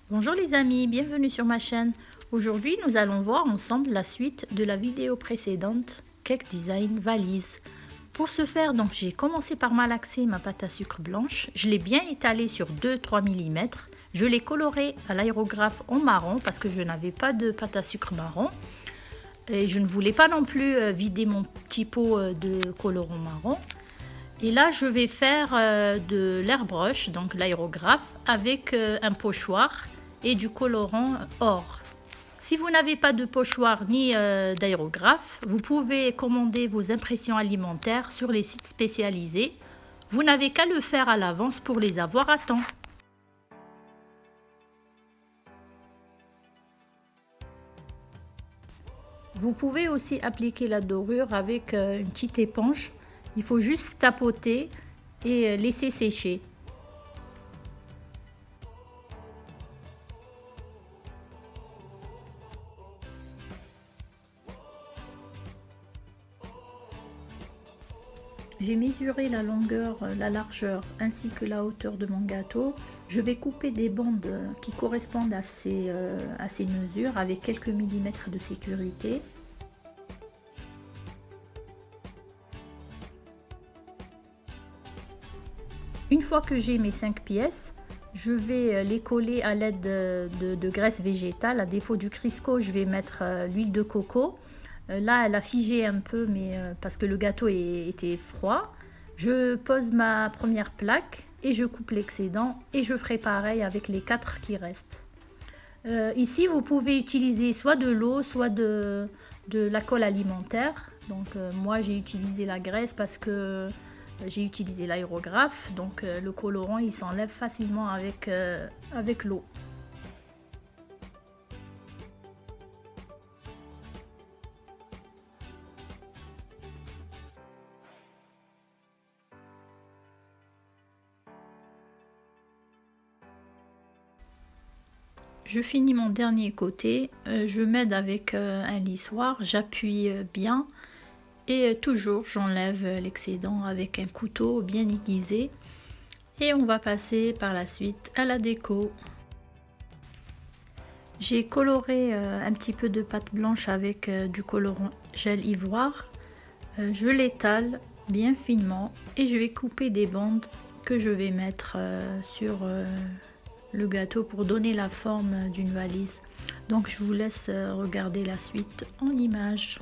Bonjour les amis, bienvenue sur ma chaîne. Aujourd'hui, nous allons voir ensemble la suite de la vidéo précédente, Cake Design Valise. Pour ce faire, donc j'ai commencé par malaxer ma pâte à sucre blanche. Je l'ai bien étalée sur 2-3 mm. Je l'ai colorée à l'aérographe en marron parce que je n'avais pas de pâte à sucre marron. Et je ne voulais pas non plus vider mon petit pot de colorant marron. Et là, je vais faire de l'airbrush, donc l'aérographe, avec un pochoir et du colorant or. Si vous n'avez pas de pochoir ni d'aérographe, vous pouvez commander vos impressions alimentaires sur les sites spécialisés. Vous n'avez qu'à le faire à l'avance pour les avoir à temps. Vous pouvez aussi appliquer la dorure avec une petite éponge. Il faut juste tapoter et laisser sécher. J'ai mesuré la longueur, la largeur ainsi que la hauteur de mon gâteau. Je vais couper des bandes qui correspondent à ces mesures avec quelques millimètres de sécurité. Une fois que j'ai mes 5 pièces, je vais les coller à l'aide de graisse végétale. À défaut du Crisco, je vais mettre l'huile de coco. Là, elle a figé un peu, mais parce que le gâteau était froid. Je pose ma première plaque et je coupe l'excédent et je ferai pareil avec les 4 qui restent. Ici, vous pouvez utiliser soit de l'eau, soit de la colle alimentaire. Donc moi, j'ai utilisé la graisse parce que j'ai utilisé l'aérographe. Donc le colorant, il s'enlève facilement avec l'eau. Je finis mon dernier côté, je m'aide avec un lissoir, j'appuie bien et toujours j'enlève l'excédent avec un couteau bien aiguisé et on va passer par la suite à la déco. J'ai coloré un petit peu de pâte blanche avec du colorant gel ivoire, je l'étale bien finement et je vais couper des bandes que je vais mettre sur le gâteau pour donner la forme d'une valise. Donc je vous laisse regarder la suite en images.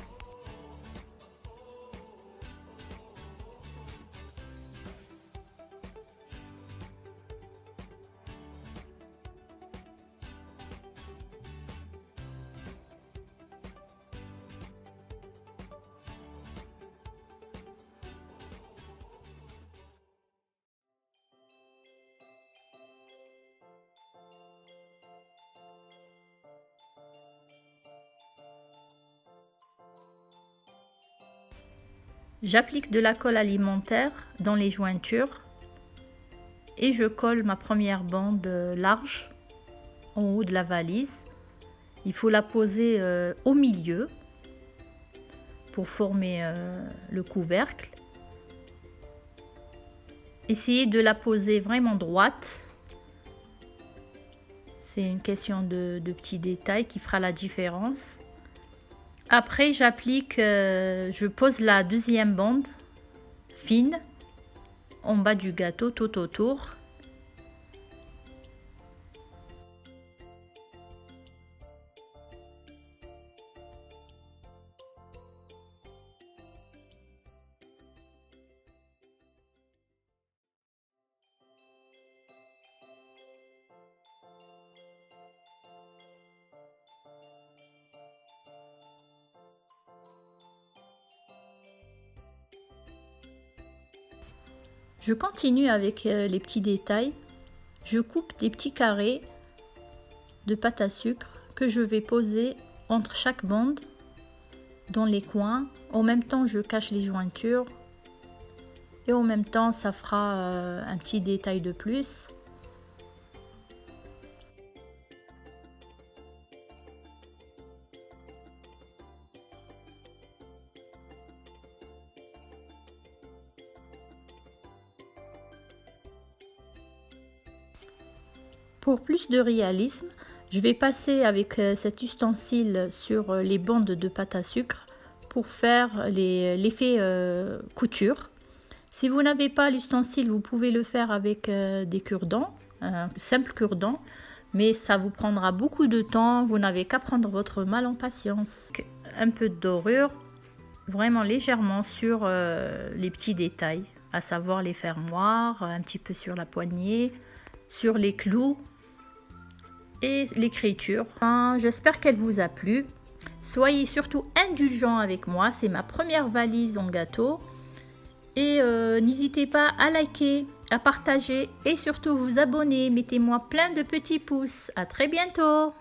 J'applique de la colle alimentaire dans les jointures et je colle ma première bande large en haut de la valise. Il faut la poser au milieu pour former le couvercle. Essayez de la poser vraiment droite. C'est une question de petits détails qui fera la différence. Après, je pose la deuxième bande fine en bas du gâteau tout autour. Je continue avec les petits détails. Je coupe des petits carrés de pâte à sucre que je vais poser entre chaque bande dans les coins. En même temps, je cache les jointures et en même temps, ça fera un petit détail de plus. Pour plus de réalisme, je vais passer avec cet ustensile sur les bandes de pâte à sucre pour faire l'effet couture. Si vous n'avez pas l'ustensile, vous pouvez le faire avec des cure-dents, un simple cure-dent, mais ça vous prendra beaucoup de temps, vous n'avez qu'à prendre votre mal en patience. Un peu de dorure, vraiment légèrement sur les petits détails, à savoir les fermoirs, un petit peu sur la poignée, sur les clous et l'écriture. J'espère qu'elle vous a plu. Soyez surtout indulgents avec moi, c'est ma première valise en gâteau. Et n'hésitez pas à liker, à partager et surtout vous abonner. Mettez-moi plein de petits pouces. À très bientôt.